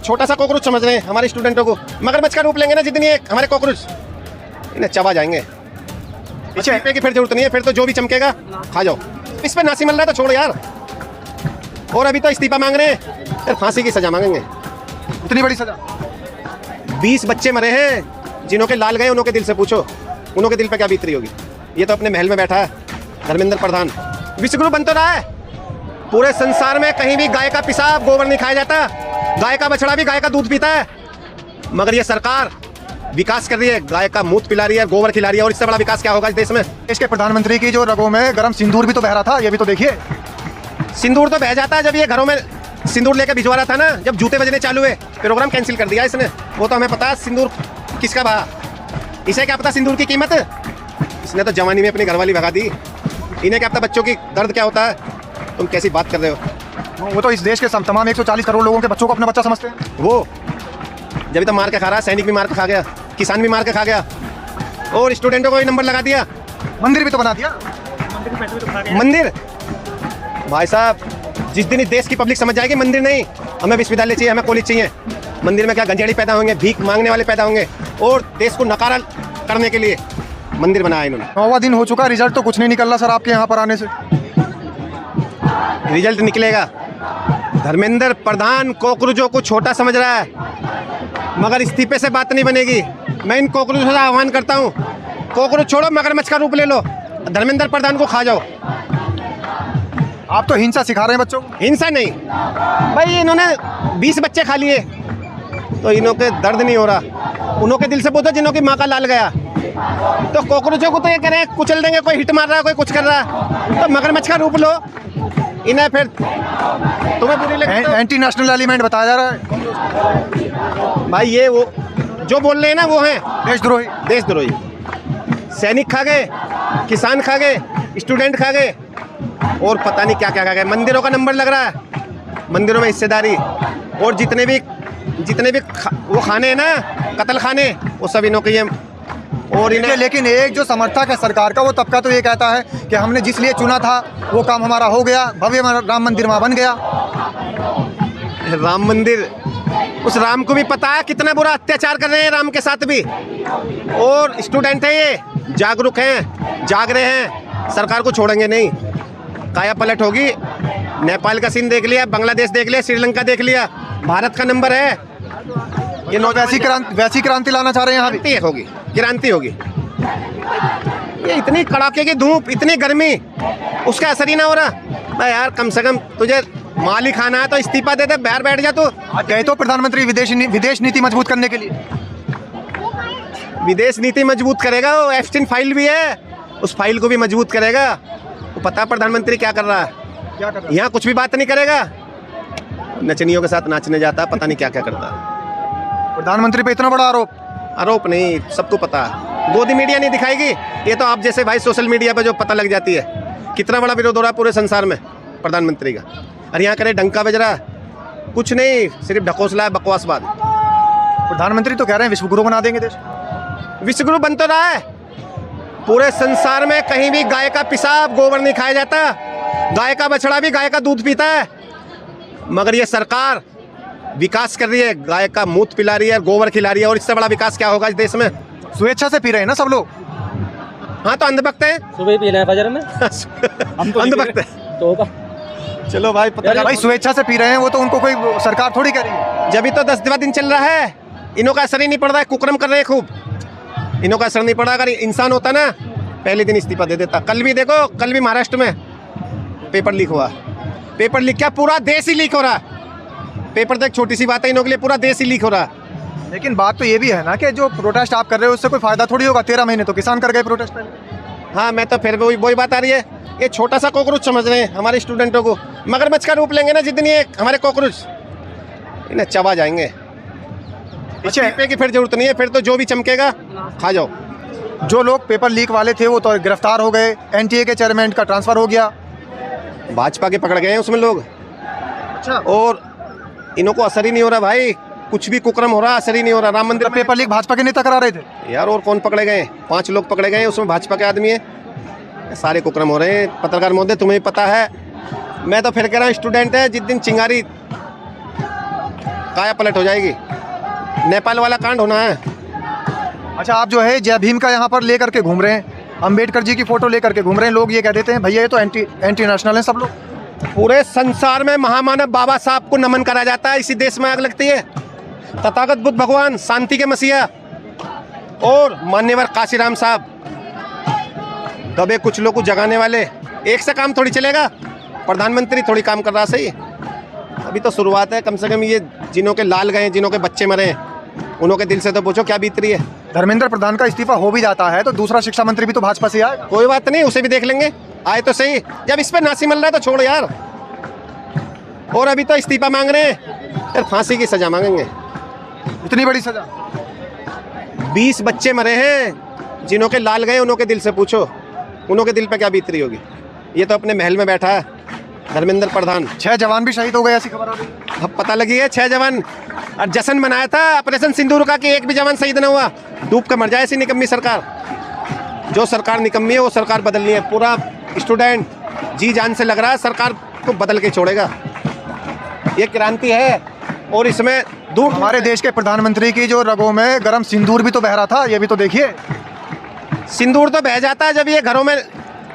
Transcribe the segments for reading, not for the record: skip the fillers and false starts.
छोटा सा कॉकरोच समझ रहे हैं हमारे स्टूडेंटों को। मगरमच्छ का रूप लेंगे ना जितनी हमारे कॉकरोच, इन्हें चबा जाएंगे। इस्तीफे की फिर जरूरत नहीं है, फिर तो जो भी चमकेगा खा जाओ। इस पे नासी मल रहा है तो छोड़ो यार। और अभी तो इस्तीफा मांग रहे हैं, फिर फांसी की सजा मांगेंगे। इतनी बड़ी सजा? 20 बच्चे मरे हैं, जिन्हों के लाल गए उन्हों के दिल से पूछो, उन्हों के दिल पे क्या बीत रही होगी। ये तो अपने महल में बैठा है धर्मेंद्र प्रधान, विश्वगुरु बन तो रहा है। पूरे संसार में कहीं भी गाय का पेशाब गोबर नहीं खाया जाता, गाय का बछड़ा भी गाय का दूध पीता है। मगर ये सरकार विकास कर रही है, गाय का मूत्र पिला रही है, गोबर खिला रही है, और इससे बड़ा विकास क्या होगा इस देश में। देश के प्रधानमंत्री की जो रगों में गरम सिंदूर भी तो बह रहा था, ये भी तो देखिए। सिंदूर तो बह जाता है जब ये घरों में सिंदूर लेकर भिजवा रहा था ना, जब जूते बजने चालू हुए प्रोग्राम कैंसिल कर दिया इसने। वो तो हमें पता है सिंदूर किसका बहा, इसे क्या पता सिंदूर की कीमत। इसने तो जवानी में अपनी घरवाली भगा दी, इन्हें क्या पता बच्चों की दर्द क्या होता है। तुम कैसी बात कर रहे हो। वो तो इस देश के तमाम 140 करोड़ लोगों के बच्चों को अपना बच्चा समझते हैं। वो जब तो मार के खा रहा है, सैनिक भी मार के खा गया, किसान भी मार के खा गया, और स्टूडेंटों को भी नंबर लगा दिया। मंदिर भी तो बना दिया। मंदिर भाई साहब, जिस दिन इस देश की पब्लिक समझ जाएगी मंदिर नहीं, हमें विश्वविद्यालय चाहिए, हमें कॉलेज चाहिए। मंदिर में क्या गंजेड़ी पैदा होंगे, भीख मांगने वाले पैदा होंगे, और देश को नकारा करने के लिए मंदिर बनाया इन्होंने। 9वां दिन हो चुका, रिजल्ट तो कुछ नहीं निकल रहा सर आपके यहाँ पर आने से। रिजल्ट निकलेगा। धर्मेंद्र प्रधान कॉकरोचों को छोटा समझ रहा है, मगर इस्तीफे से बात नहीं बनेगी। मैं इन कॉकरोचों से आह्वान करता हूँ, कॉकरोच छोड़ो, मगरमच्छ का रूप ले लो, धर्मेंद्र प्रधान को खा जाओ। आप तो हिंसा सिखा रहे हैं बच्चों को। हिंसा नहीं भाई, इन्होंने 20 बच्चे खा लिए तो इन्हों के दर्द नहीं हो रहा। उन्हों के दिल से पूछो जिन्हों की माँ का लाल गया। तो कॉकरोचों को तो ये कह रहे हैं कुचल देंगे, कोई हिट मार रहा है, कोई कुछ कर रहा है, तो मगरमच्छ का रूप लो, इन्हें फिर तुम्हें बुरी लगी तो। एंटी नेशनल एलिमेंट बताया जा रहा है भाई। ये वो जो बोल रहे हैं ना, वो हैं देशद्रोही। देशद्रोही। सैनिक खा गए, किसान खा गए, स्टूडेंट खा गए, और पता नहीं क्या क्या खा गए। मंदिरों का नंबर लग रहा है, मंदिरों में हिस्सेदारी, और जितने भी वो खाने हैं ना, कत्ल खाने, वो सब इन्हों के ये। और इन्हें लेकिन एक जो समर्थक है सरकार का, वो तबका तो ये कहता है कि हमने जिस लिए चुना था वो काम हमारा हो गया, भव्य राम मंदिर वहाँ बन गया। राम मंदिर, उस राम को भी पता है कितना बुरा अत्याचार कर रहे हैं राम के साथ भी। और स्टूडेंट है ये, जागरूक हैं, जाग रहे हैं, सरकार को छोड़ेंगे नहीं। काया पलट होगी। नेपाल का सीन देख लिया, बांग्लादेश देख लिया, श्रीलंका देख लिया, भारत का नंबर है। ये वैसी क्रांति लाना चाह रहे हैं यहाँ भी। होगी, क्रांति होगी। ये इतनी कड़ाके की धूप, इतनी गर्मी, उसका असर ही ना हो रहा। भाई यार, कम से कम तुझे माल ही खाना है तो इस्तीफा दे दे, बाहर बैठ जा। तो गए तो प्रधानमंत्री विदेश नीति मजबूत करने के लिए। विदेश नीति मजबूत करेगा, वो एफस्टीन फाइल भी है, उस फाइल को भी मजबूत करेगा। वो पता प्रधानमंत्री क्या कर रहा है, क्या कर रहा है? यहाँ कुछ भी बात नहीं करेगा, नचनियों के साथ नाचने जाता, पता नहीं क्या क्या करता है। प्रधानमंत्री पे इतना बड़ा आरोप नहीं, सबको पता है। गोदी मीडिया नहीं दिखाएगी, ये तो आप जैसे भाई सोशल मीडिया पे जो पता लग जाती है। कितना बड़ा विरोध हो रहा है पूरे संसार में प्रधानमंत्री का, और यहाँ करे डंका बज रहा है, कुछ नहीं, सिर्फ ढकोसला है, बकवासबाद। प्रधानमंत्री तो कह रहे हैं विश्वगुरु बना देंगे देश। विश्वगुरु बन तो रहा है। पूरे संसार में कहीं भी गाय का पेशाब गोबर नहीं खाया जाता, गाय का बछड़ा भी गाय का दूध पीता है। मगर ये सरकार विकास कर रही है, गाय का मूत्र पिला रही है, गोबर खिला रही है, और इससे बड़ा विकास क्या होगा इस देश में। स्वेच्छा से पी रहे हैं ना सब लोग। हाँ तो अंधभक्त है, सुबह पीना है फजर में। अंधभक्त है तो चलो भाई, पता भाई स्वेच्छा से पी रहे हैं, वो तो उनको कोई सरकार थोड़ी कर रही है। जब भी तो 10वां दिन चल रहा है, इन्हों का असर ही नहीं पड़ रहा है, कुकर्म कर रहे हैं खूब, इन्हों का असर नहीं पड़ा। अगर इंसान होता ना, पहले दिन इस्तीफा दे देता। कल भी देखो, कल भी महाराष्ट्र में पेपर लीक हुआ। पेपर लीक क्या, पूरा देश ही लीक हो रहा है। पेपर तो एक छोटी सी बात है, इन्हों के लिए पूरा देश ही लीक हो रहा है। लेकिन बात तो ये भी है ना कि जो प्रोटेस्ट आप कर रहे हो उससे कोई फायदा थोड़ी होगा। 13 महीने तो किसान कर गए प्रोटेस्ट पहले। हाँ, मैं तो फिर वही बात आ रही है, ये छोटा सा कॉकरोच समझ रहे हैं हमारे स्टूडेंटों को। मगरमच्छ का रूप लेंगे ना जितनी हमारे कॉकरोच, इन्हें चबा जाएंगे। इस्तीफे की फिर जरूरत नहीं है, फिर तो जो भी चमकेगा खा जाओ। जो लोग पेपर लीक वाले थे वो तो गिरफ्तार हो गए, एनटीए के चेयरमैन का ट्रांसफर हो गया, भाजपा के पकड़ गए हैं उसमें लोग। अच्छा, और इन्हों को असर ही नहीं हो रहा भाई, कुछ भी कुकर्म हो रहा, असर ही नहीं हो रहा। राम मंदिर तो पेपर लीक भाजपा के नेता करा रहे थे यार, और कौन पकड़े गए? 5 लोग पकड़े गए, उसमें भाजपा के आदमी है। सारे कुकर्म हो रहे हैं। पत्रकार महोदय, तुम्हें पता है, मैं तो फिर कह रहा हूँ, स्टूडेंट है, जिस दिन चिंगारी काया पलट हो जाएगी। नेपाल वाला कांड होना है। अच्छा, आप जो है जय भीम का यहाँ पर लेकर के घूम रहे हैं, अंबेडकर जी की फोटो लेकर के घूम रहे हैं, लोग ये कह देते हैं भैया ये तो एंटी नेशनल है सब लोग। पूरे संसार में महामानव बाबा साहब को नमन करा जाता है, इसी देश में आग लगती है। तथागत बुद्ध भगवान, शांति के मसीहा और मान्यवर काशीराम साहब, दबे कुछ लोग को जगाने वाले। एक से काम थोड़ी चलेगा, प्रधानमंत्री थोड़ी काम कर रहा सही। अभी तो शुरुआत है, कम से कम ये जिन्हों के लाल गए, जिन्हों के बच्चे मरे, उन्हों के दिल से तो पूछो क्या बीत रही है। धर्मेंद्र प्रधान का इस्तीफा हो भी जाता है तो दूसरा शिक्षा मंत्री भी तो भाजपा से आएगा। कोई बात नहीं, उसे भी देख लेंगे, आए तो सही। जब इस पे नासी मिल रहा है तो छोड़ यार। और अभी तो इस्तीफा मांग रहे हैं, फिर फांसी की सजा मांगेंगे। इतनी बड़ी सजा? 20 बच्चे मरे हैं, जिन्हों के लाल गए उन्हों के दिल से पूछो, उन्हों के दिल पे क्या बीत रही होगी। ये तो अपने महल में बैठा है धर्मेंद्र प्रधान। 6 जवान भी शहीद हो गए, ऐसी खबर आ रही। अब पता लगी है 6 जवान, और जश्न मनाया था ऑपरेशन सिंदूर का कि एक भी जवान शहीद न हुआ। डूब कर मर जाए ऐसी निकम्मी सरकार। जो सरकार निकम्मी है वो सरकार बदलनी है। पूरा स्टूडेंट जी जान से लग रहा है सरकार को बदल के छोड़ेगा। ये क्रांति है और इसमें दूर हमारे देश के प्रधानमंत्री की जो रगों में गर्म सिंदूर भी तो बह रहा था, ये भी तो देखिए। सिंदूर तो बह जाता है जब ये घरों में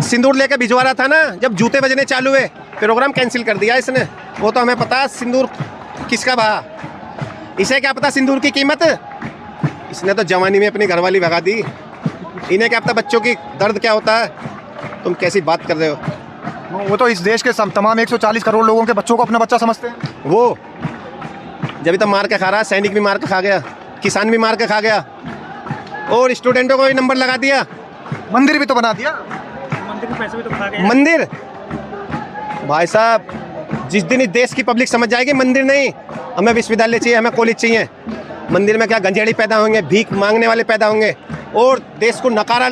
सिंदूर लेके भिजवा रहा था ना, जब जूते बजने चालू हुए प्रोग्राम कैंसिल कर दिया इसने। वो तो हमें पता है सिंदूर किसका बहा। इसे क्या पता सिंदूर की कीमत। इसने तो जवानी में अपनी घरवाली भगा दी। इन्हें क्या पता बच्चों की दर्द क्या होता है। तुम कैसी बात कर रहे हो। वो तो इस देश के तमाम 140 करोड़ लोगों के बच्चों को अपना बच्चा समझते हैं। वो जब तो मार के खा रहा है, सैनिक भी मार के खा गया, किसान भी मार के खा गया, और स्टूडेंटों को भी नंबर लगा दिया। मंदिर भी तो बना दिया। मंदिर के पैसे भी तो खा गए। मंदिर भाई साहब, जिस दिन इस देश की पब्लिक समझ जाएगी मंदिर नहीं, हमें विश्वविद्यालय चाहिए, हमें कॉलेज चाहिए। मंदिर में क्या गंजेड़ी पैदा होंगे, भीख मांगने वाले पैदा होंगे, और देश को नकारा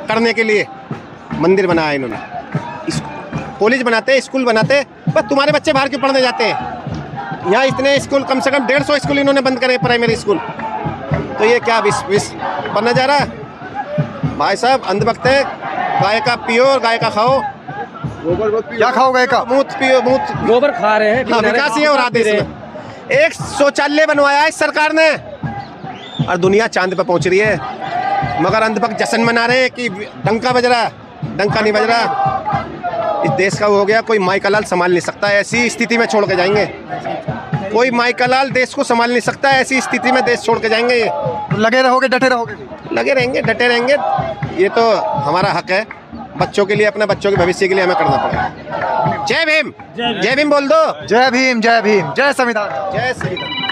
करने के लिए मंदिर बनाया इन्होंने। कॉलेज बनाते, स्कूल बनाते, बस तुम्हारे बच्चे बाहर क्यों पढ़ने जाते हैं। यहाँ इतने स्कूल, कम से कम 150 स्कूल इन्होंने बंद करे, प्राइमरी स्कूल। तो ये क्या विश्व बनना जा रहा है। भाई साहब अंधभक्त है। गाय का पियो और गाय का खाओ। क्या खाओ गाय का? मूत पियो, मूत। गोबर खा रहे हैं। हाँ, विकास ये हो रहा देश में। एक शौचालय बनवाया इस सरकार ने और दुनिया चांद पे पहुंच रही है, मगर अंधभक्त जश्न मना रहे हैं कि डंका बज रहा। डंका नहीं बज रहा। इस देश का हो गया, कोई माई का लाल संभाल नहीं सकता। ऐसी स्थिति में छोड़ के जाएंगे। कोई माई का लाल देश को संभाल नहीं सकता। ऐसी स्थिति में देश छोड़ के जाएंगे। ये लगे रहोगे, डटे रहोगे? लगे रहेंगे, डटे रहेंगे। ये तो हमारा हक है। बच्चों के लिए, अपने बच्चों के भविष्य के लिए हमें करना पड़ेगा। जय भीम, जय भीम बोल दो। जय भीम, जय भीम, जय संविधान। जय संविधान।